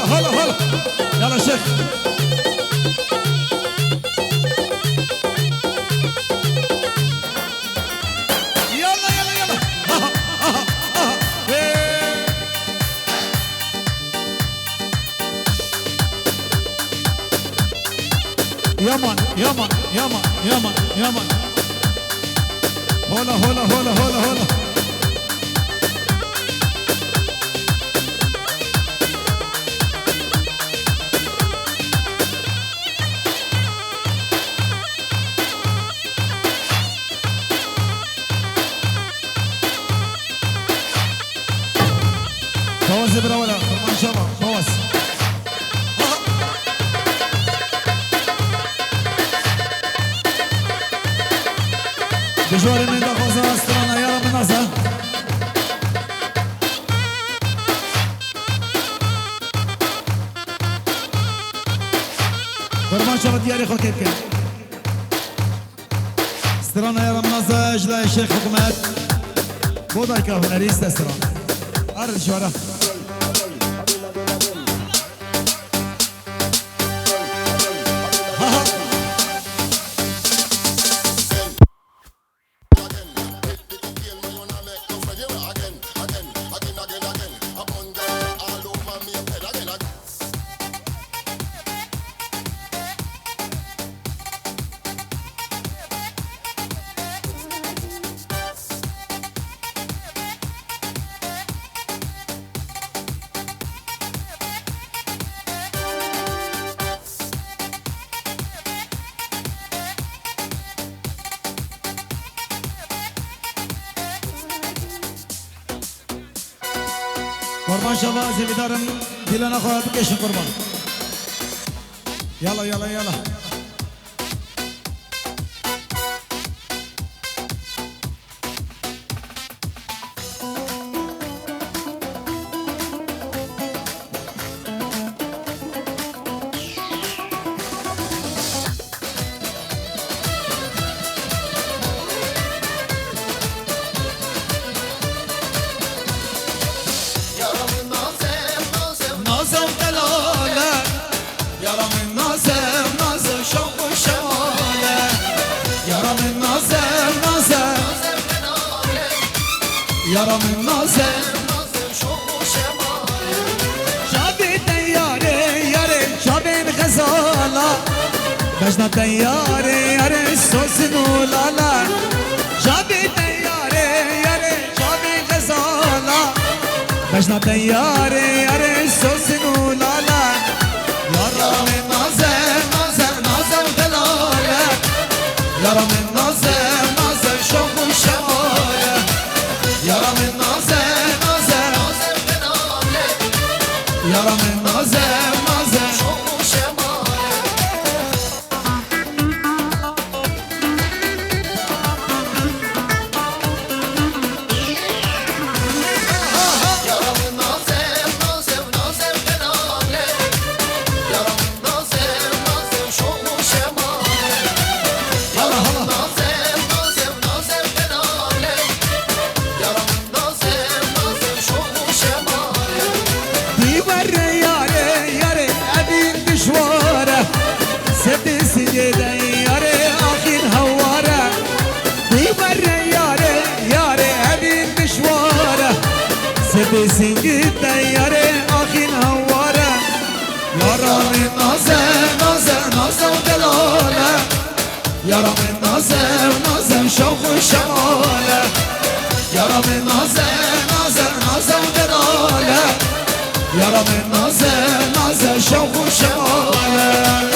هلا هلا يلا شيخ يلا يلا يلا يمان يمان يمان يمان يمان هلا هلا هلا هلا هلا فوز براولا فرمان شباب فوز بجوار من دخوزة استرانا يا رب الناس فرمان شباب دياري خو كيف كان استرانا يا رب الناس اجلا الشيخ حكمات بوضع كافر اريست استرانا أرد شوارع قربان شباب زمیدارم دل نخواهد بکشن قربان يلا يلا يلا يارا من نازل شابي دياري ياري شابي غزالة بجنا دياري ياري سوسنو لالا شابي دياري ياري شابي غزالة بجنا دياري ياري سوسنو لالا يارا من نازل نازل نازل دلالة يارا من نازل نازل شوق وشمالة يارا من نازل نازل يارا من نازل نازل شوق وشمالة يارا من نازل نازل نازل دلالة يارا من نازل نازل شوق وشمالة يارا من نازل نازل نازل دلالة يارا من نازل نازل شوق وشمالة دي برا ياري ياري أبين دشوارة سبت سجدة ياري آخر هوارة دي برا ياري ياري أبين دشوارة سبت سجدة ياري آخر هوارة يارا من نازل نازل نازل دلالة يارا من نازل نازل شوق وشمالة يارا من نازل نازل نازل دلالة يارا من نازل نازل شوق وشمالة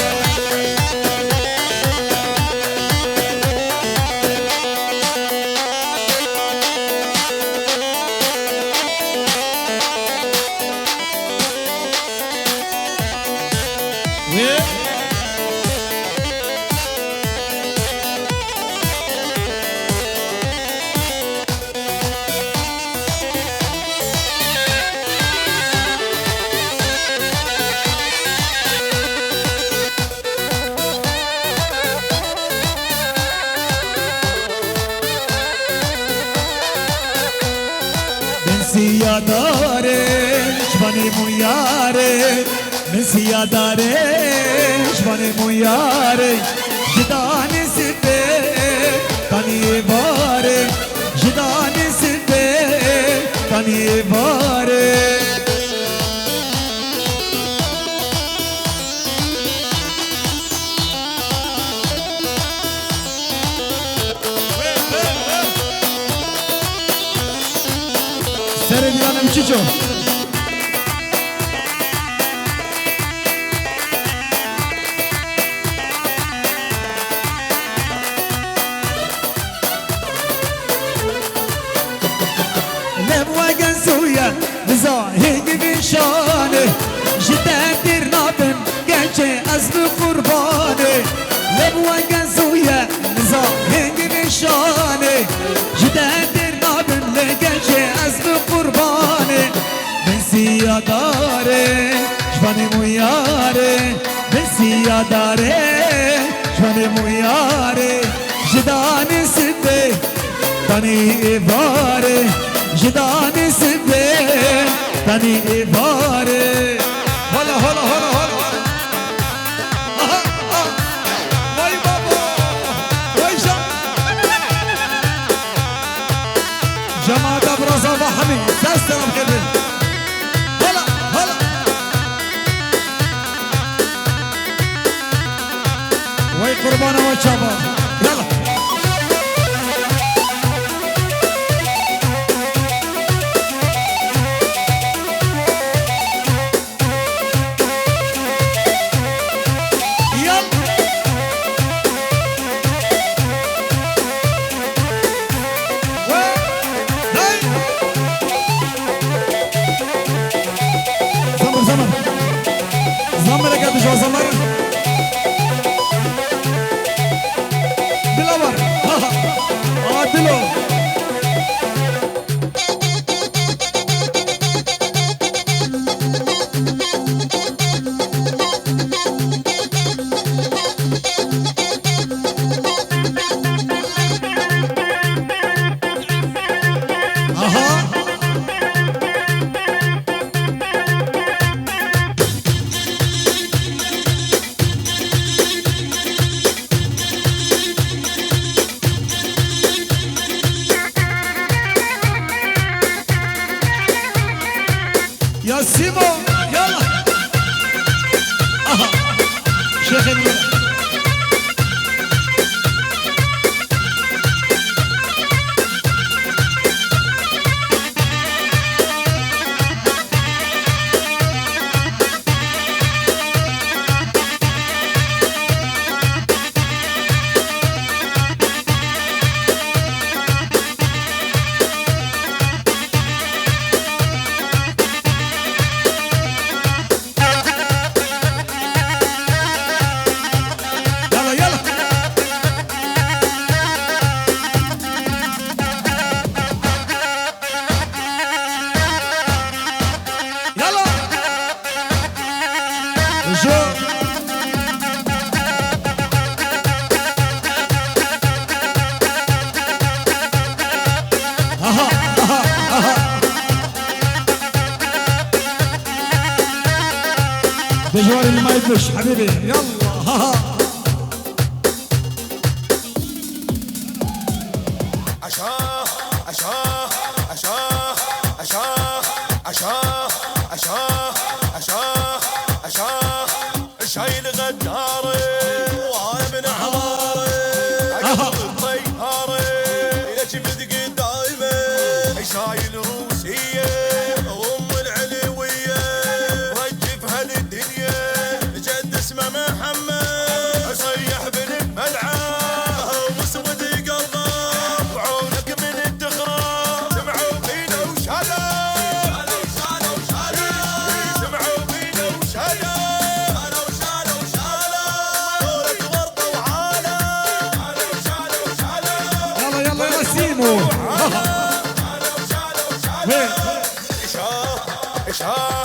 يا داري جباني مو ياري مسيا داري شباني موياري جداني سبي تاني باري جداني سبي تاني باري سر ديانا مشيشو زاهد بشانه جدت درنابن گنچه از قربانه لبوا گزویه زاهد بشانه جدت درنابن گنچه از قربانه بسیا داره جوان مویاره بسیا داره جوان مویاره جدان سبه تانی باره جدان سبه تاني إبارة هلا هلا هلا هلا واي بابا واي جماعة أبرز أبو حميد تسلم كده هلا هلا واي قربانة وشابا يلا يا سيمو يلا اها شيخ الملك بجوار اللي ما يدش حبيبي يلا ها عشاه عشاه عشاه عشاه عشاه عشاه عشاه عشاه شايل غداري وانا من عماري عقب الطياري الى جبدك دايما شايل روسيه ام العلويه رجفها للدنيا جد اسمه محمد صيح بالملعب واسود قلبه وعونك من التخراب سمعوا فينا وشهدوا سمعوا فينا وشهدوا دورك ورطه وعاله يلا يلا يا سيمو وين إشاه إشاه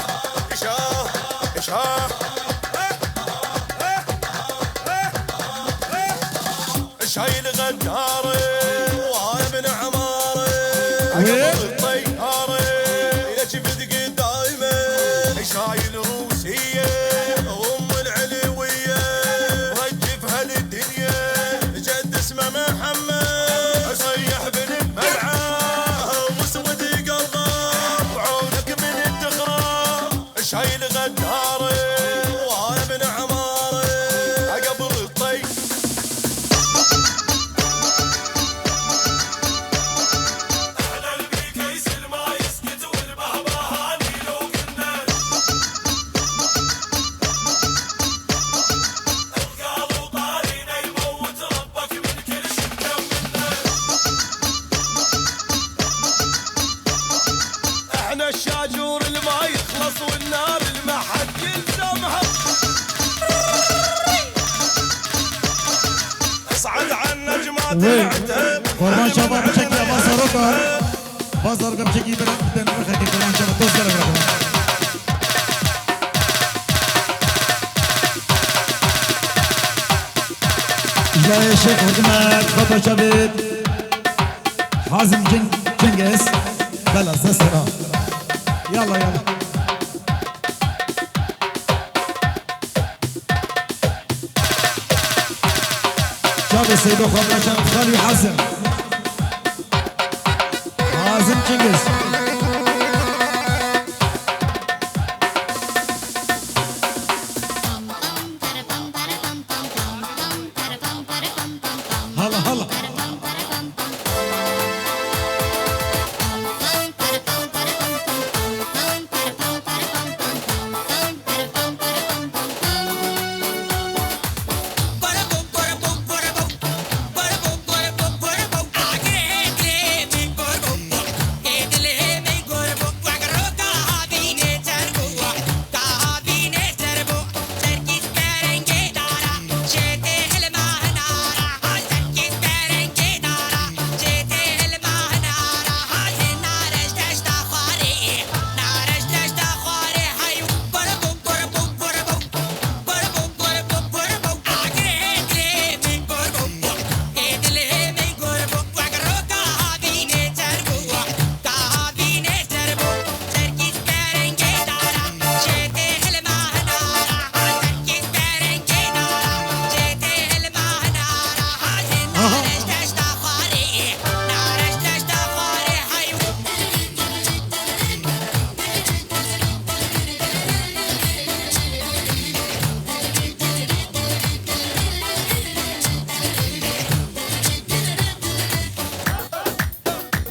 إشاه إشاه شايل غداري وانا من عماري عقب الطياري الى جبدك دايما شايل روسيه الغداري وهاي ابن عماري قبل الطي احنا البيكيس الما يسكت والبهبهاني لو كنا القاضي وطارينا يموت ربك من كل شكه منا احنا الشاجور الما يخلص والنار المحد يلزمها اصعد على النجمات العتب قربان شباب بشكل بازاروكا بازاروكا بشكل بدن بخكي قربان شباب توصل لكم جاي الشيخ حكمت خطر شباب حازم جنجس بلا سسرة يلا يلا شاب السيدو خبر شاب خالي حازم جنجس هلا هلا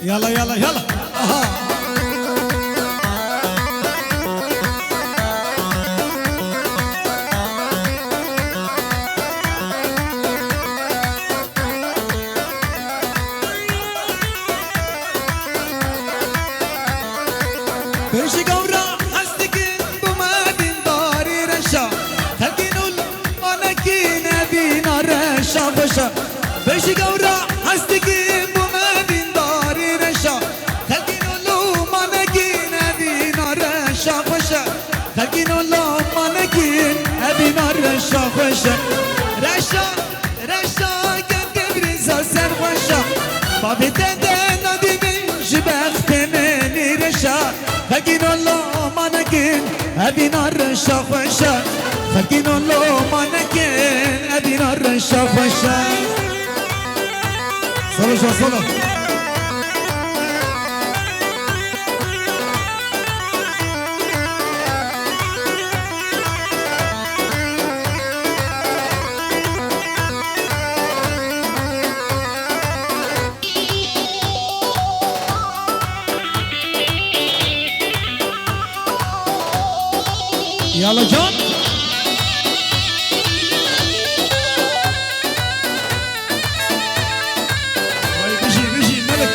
يلا يلا يلا بيشي قورا حسدكين بمادين داري رشا هلكينول منكين بينا رشا بشا بيشي قورا حسدكين بمادين داري رشا هلكينول منكين بينا رشا بشا هلكينول منكين بينا رشا بشا رشا رشا كبرزا سر وشا بابي تدن نديم جبخت مني رشا خلقين الله منكين أبي نار الشاف والشان خلقين الله منكين أبي نار الشاف والشان صلوا شو صلوا يلا جون بيجي بيجي ملك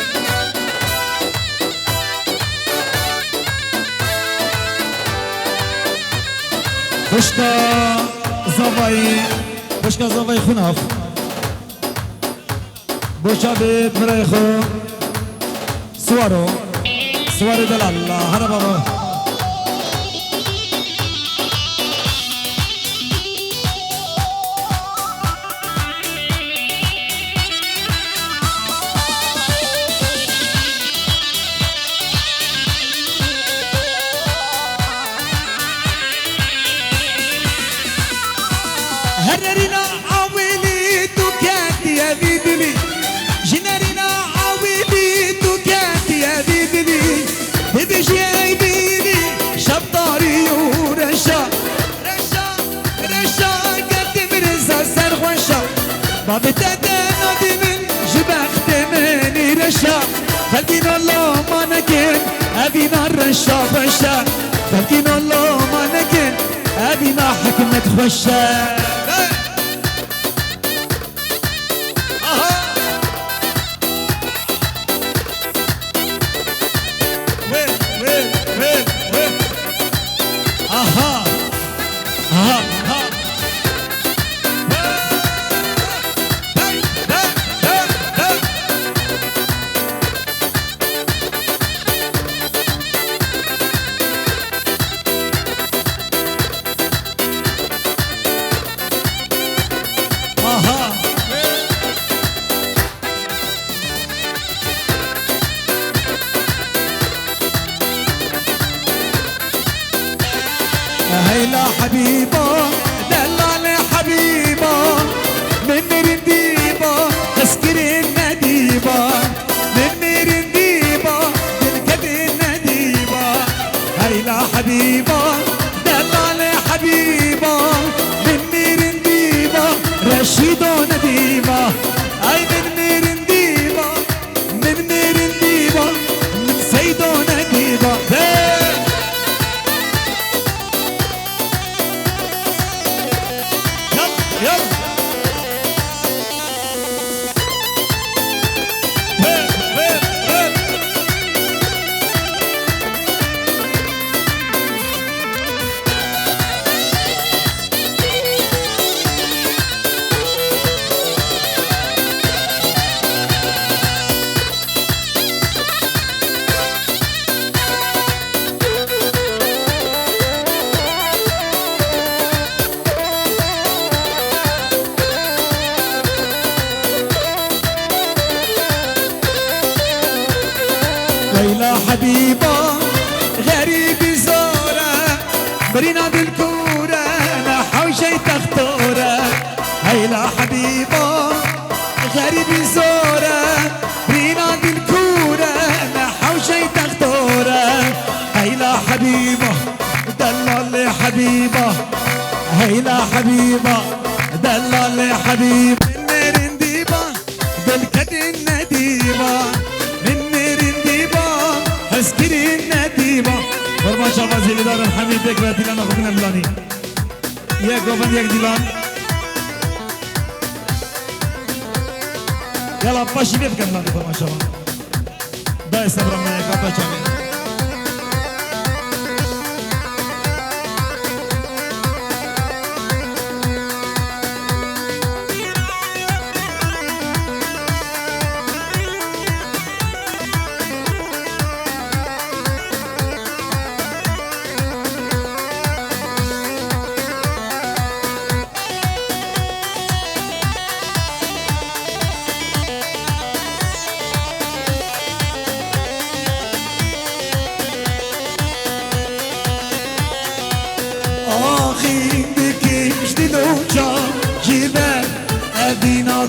بشكا زواي خناف بوشا بيت مريخو سوارو دلال هنا بابا هررنا عويلي توكات يا بيبلي جنرنا عويلي توكات يا بيبلي بيبي جاي بيلي شبطاري ورش رشا رشا رشا قدم رزا سرخوشا باب تدن ودي من جبخت مني رشا خلقين الله ما نكن أبينا الرشا خشا خلقين الله ما نكن أبينا حكمة خشا هيلا حبيبة دلالي حبيبة من مرنديبة تسكر النديبة من مرنديبة تنكد النديبة هيلا حبيبة دلالي حبيبة من مرنديبة رشيدة نديبة أي من مرنديبة من مرنديبة من سيدة نديبة ليلى حبيبة غريب زورة برينا بالكورة لا حوشي تختورة ليلى حبيبة غريب زورة برينا بالكورة لا حوشي تختورة ليلى حبيبة دلالي حبيبة ليلى حبيبة دلالي حبيبة من مرنديبة بالكد النديبة اسكري النديبة فرما شابا زيلي دار الحميد ديك باتي لنا خبنا بلاني يك وفن يك ديلان يلا باشي بيب كان بلاني فرما شابا دا استبرم ما يك أبا شابا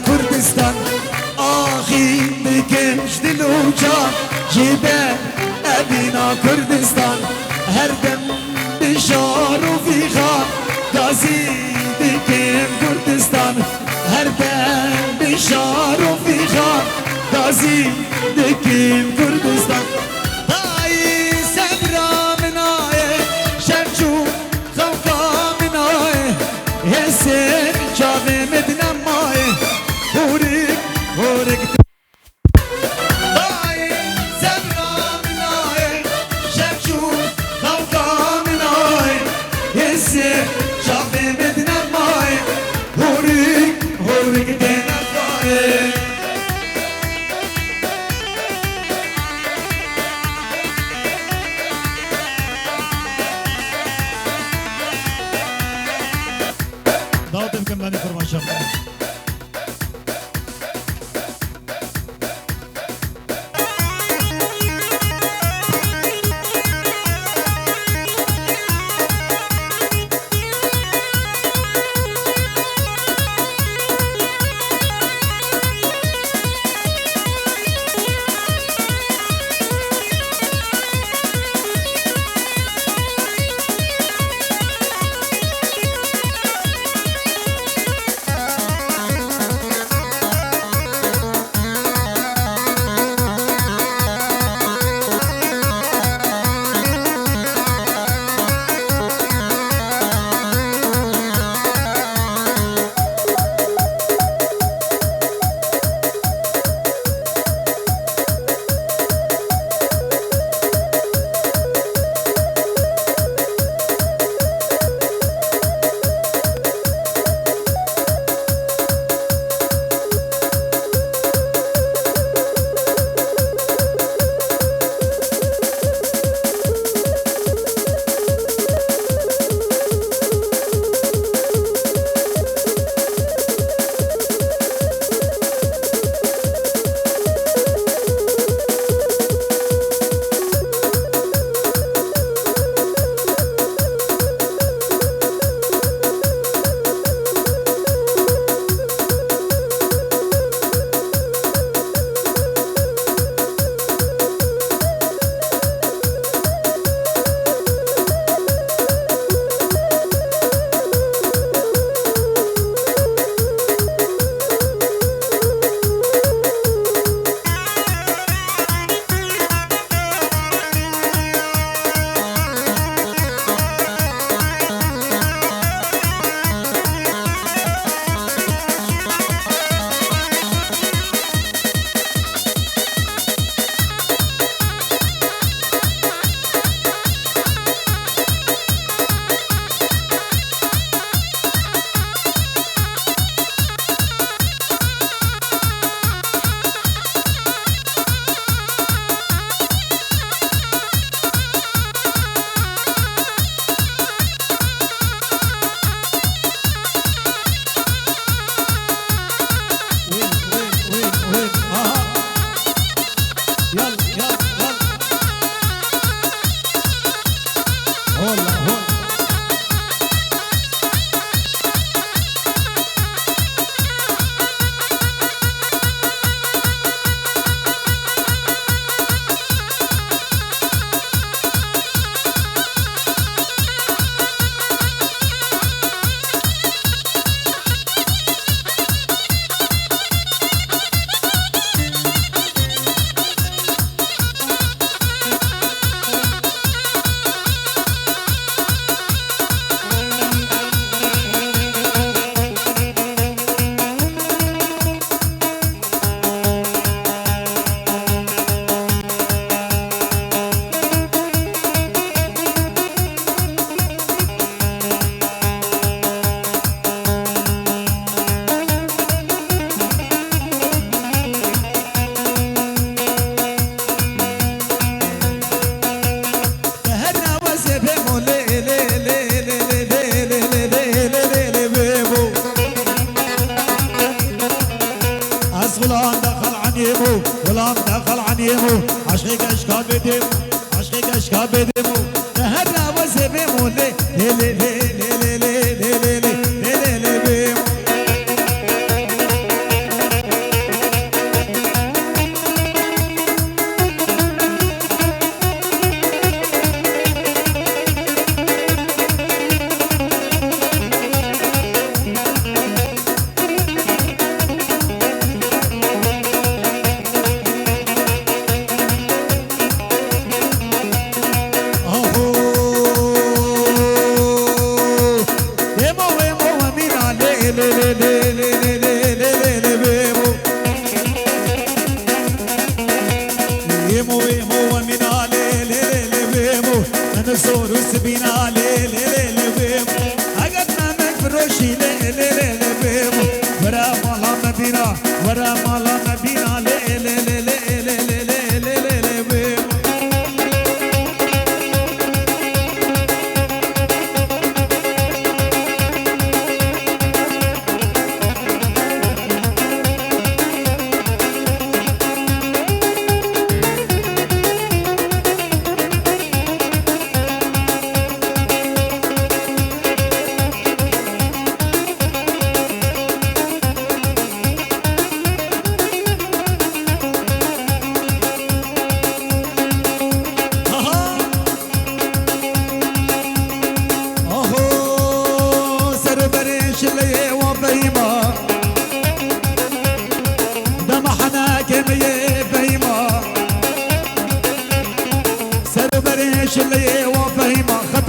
كردستان آخی بکش دل و جان جیبه ابینا کردستان هر دم بشار و فیخان گازی بکم کردستان هر دم بشار و فیخان گازی بکم کردستان دایی سبرا منای شمچو خوکا منای حسین جاوه مدنم مای هوريك هوريك داي زبرا مناي شمشو خوكا مناي يسي شافي مدنا ماي هوريك هوريك دينا ماي داوتم كملاني فرماشا باشي لي لي لي لي بيمو ورا مالا مدينة ورا مالا مدينة لي لي لي لي لي لي لي لي لي لي بيمو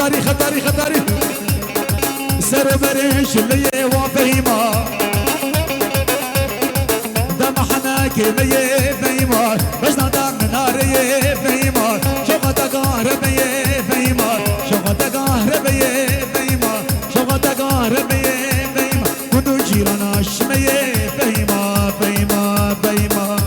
خطري خطري خطري سر بريش اللي وفيما دم حناك اللي فيما بس نادم ناري فيما شغلت قهر بي فيما شغلت قهر بي فيما شغلت قهر بي فيما كنو جيران شمي فيما فيما فيما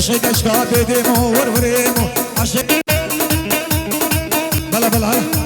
عشق اشكا بديمو وروريمو عشق بلا بلا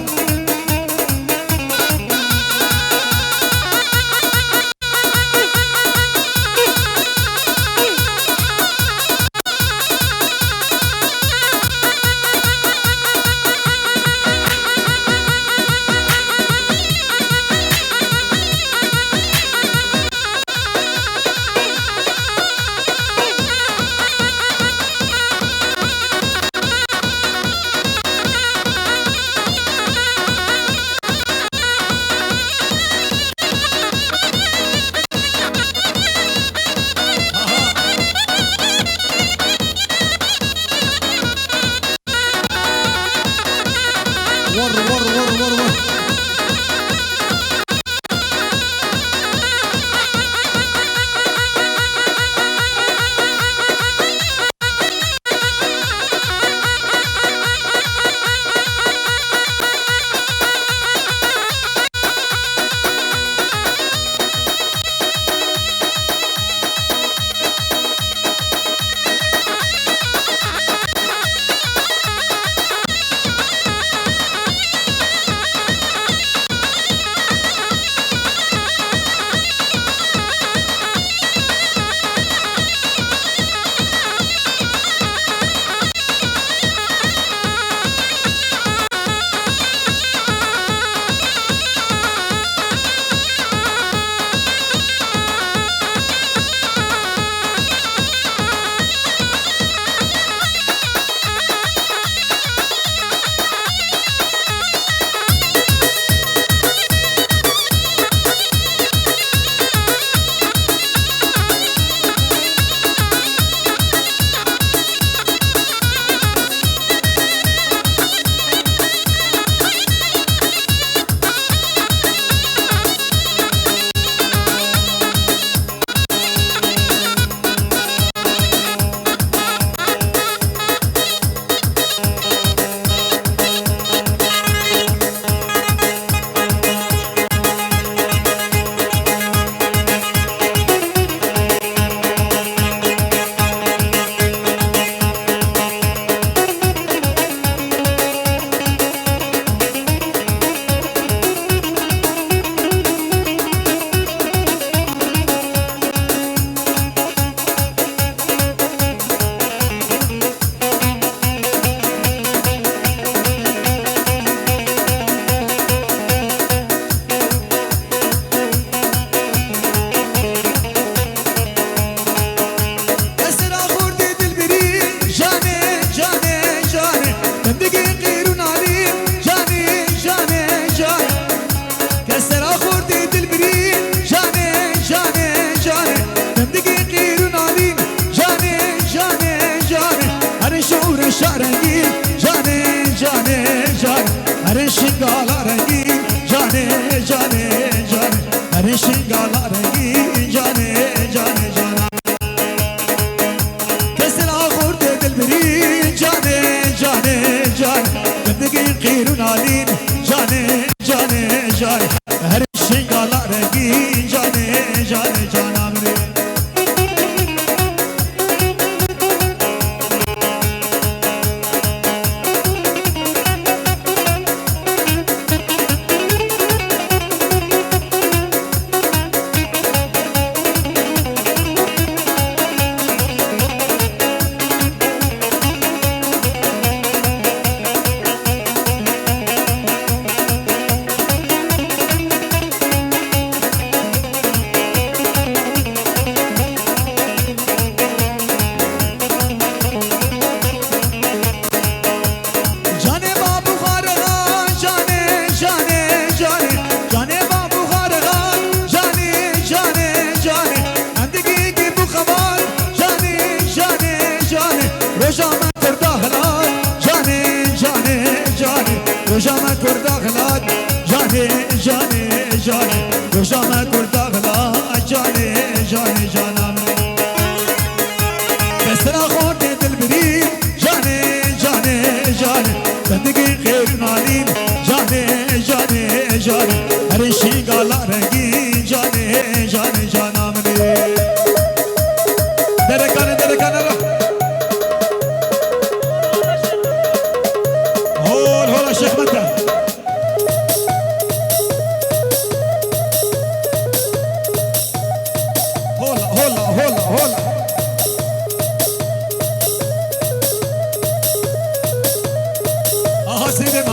gala rengi cane cane cana Kesin ağır dedil biri cane cane cane Zindagi khairun alin cane cane cane Her şey gala rengi cane cane cana Rojama kurdaghla jane jane jane Rojama kurdaghla jane jane janam Besra khode dilbiri jane jane jane Zindagi khairun alin jane jane jane Her şey gala rengi jane jane janam Dere kana Hola Şeyh Mete Hola Hasidim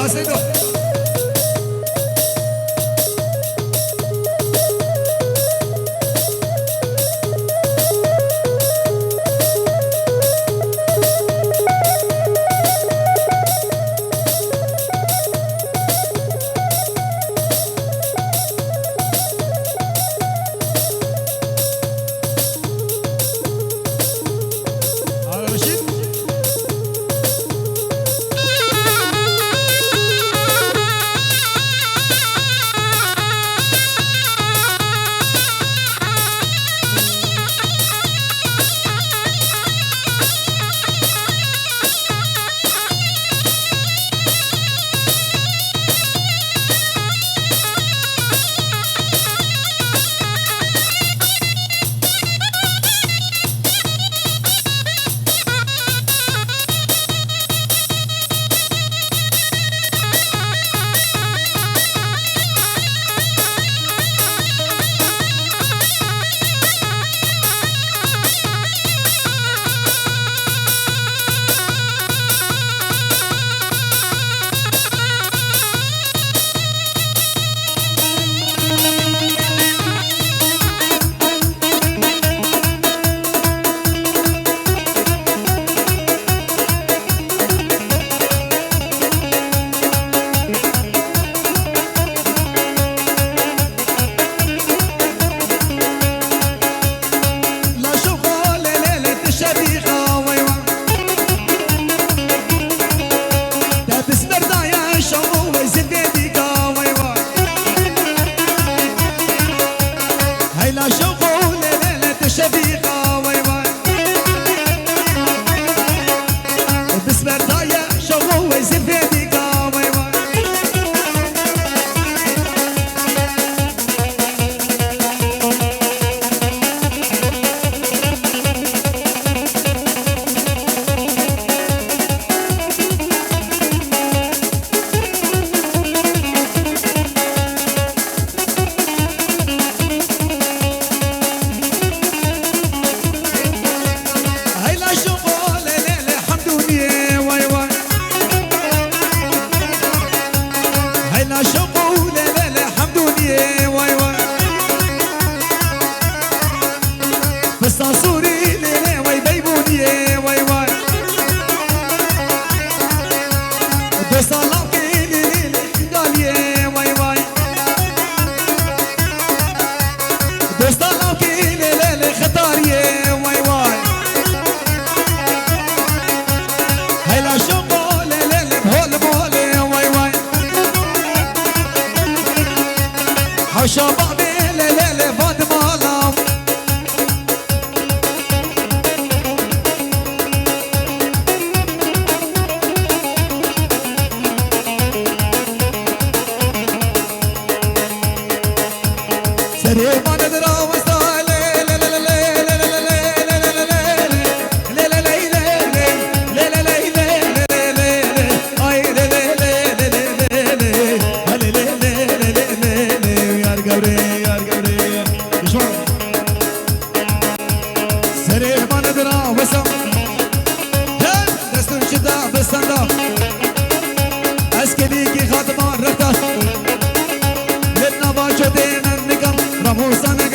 شباب ليلة فاطمة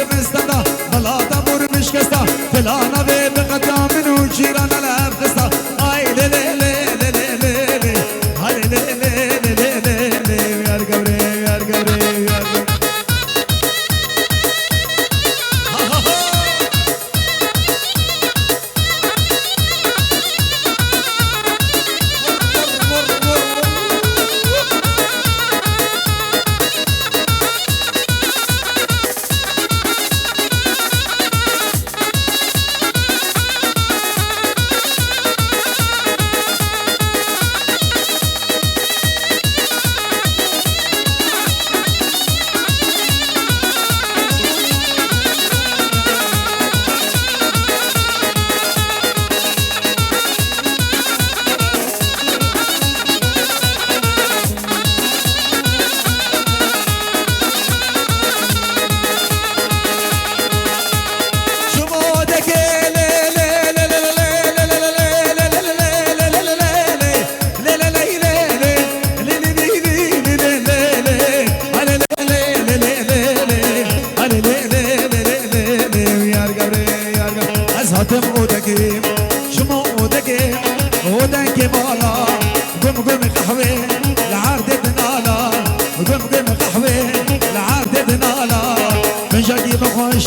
مستدا بلا دمور مشكستا فلانا بي بقدام منو جيران الاب خستا اي لي لي لي لي لي لي لي هاي لي لي لي لي لي لي يا قبري يا قبري يا قبري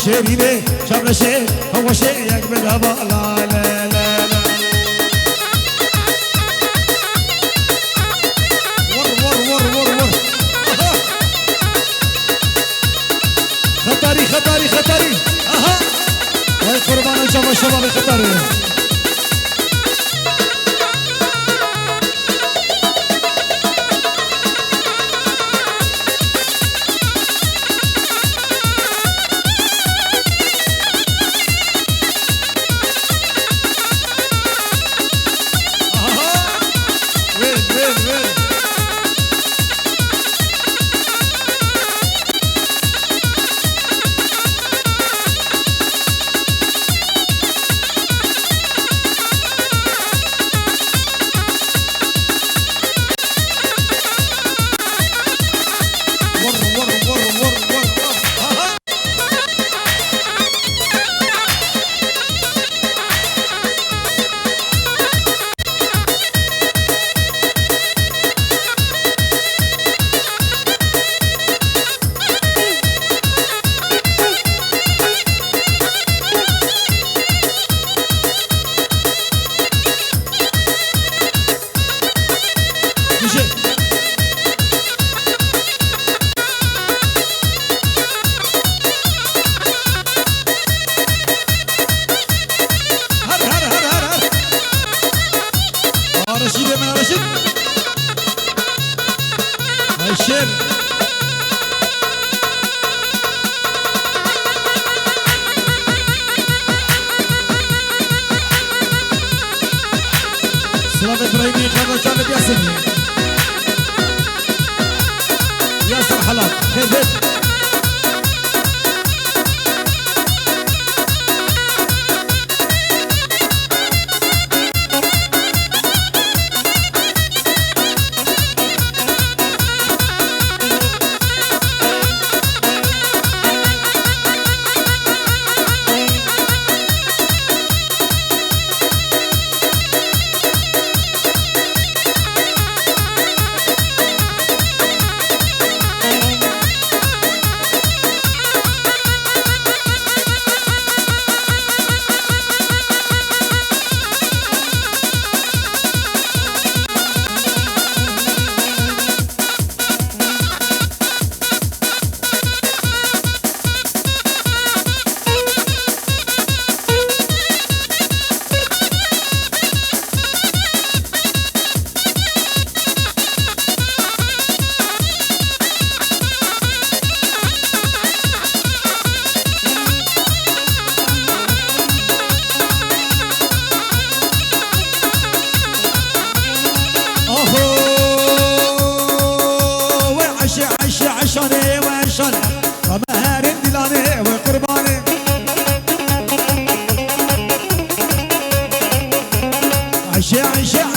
شريبي شبل شيء هو شيء يقبل هبا لا لا لا لا ور خطري خطري خطري اها هاي قربان الجبل شباب خطري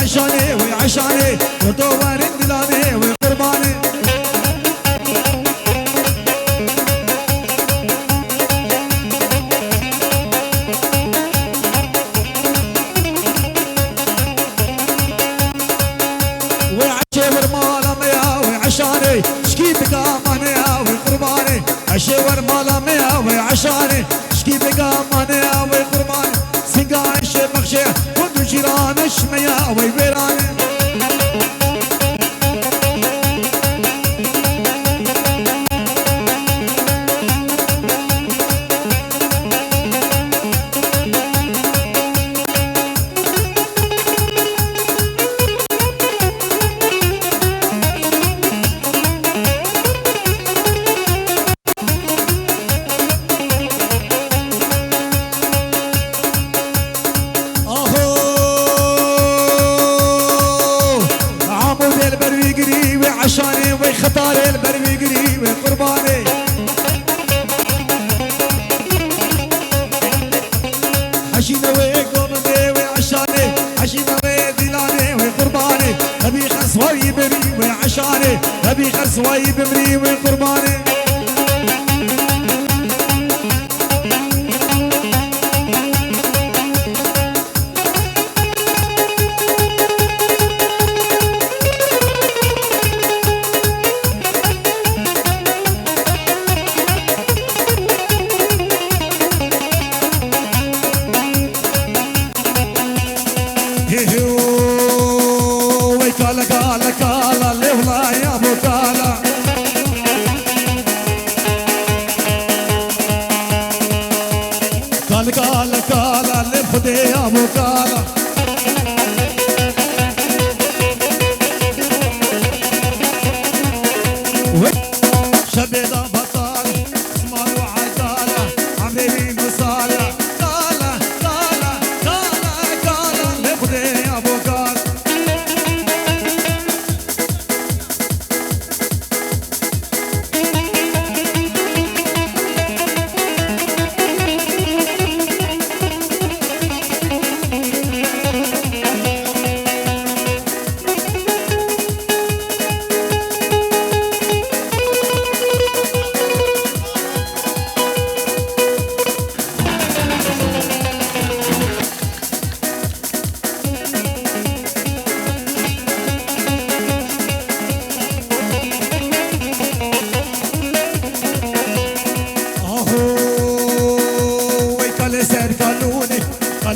عشاني وعشاني ودور الدلاني وقرباني عشاني اشكي بقاماني اوي قرباني سنقاي شي بخشي كنتو جيران شمية اوي بيراني عشاني وخطاري البرمي قريب قرباني حشينا وقومني وعشاني حشينا ودلاني وقرباني ابي خسوي بمري وعشاني ابي خسوي بمري وقرباني كالا كالا كالا لولا يا ابو كالا كالا كالا كالا لفدي يا ابو كالا شبيدا بطال اسمال وعدالة عمري مصالح كالا كالا كالا كالا لفدي يا ابو كالا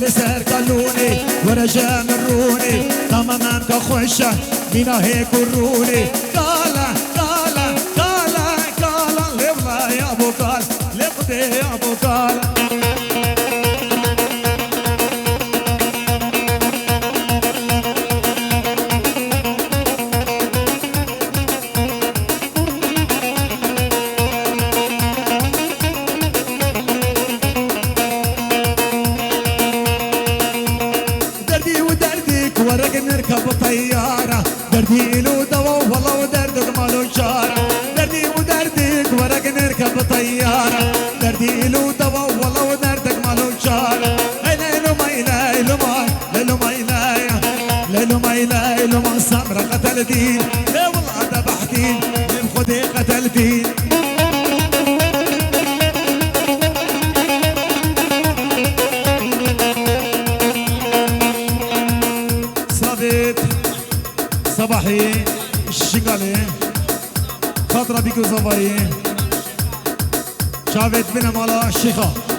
سر قالوني ورجع مروني تماما كخوشة بينا هيك وروني قالا قالا قالا قالا لبلا يا ابو قال لبدي يا ابو قال ورق نركب طيارة دردي له دوا والله ودردك مالو شارة دردي ودردك ورق نركب طيارة دردي له دوا والله ودردك مالو شارة ليلو ما ليلو ما ليلو ما ليلو ما ليلو ما سمرة قتل دين لا والله ذبح دين من خدي قتل دين صباحي الشقالي خاطرة بيكو زباي شافت بنا مالا الشيخة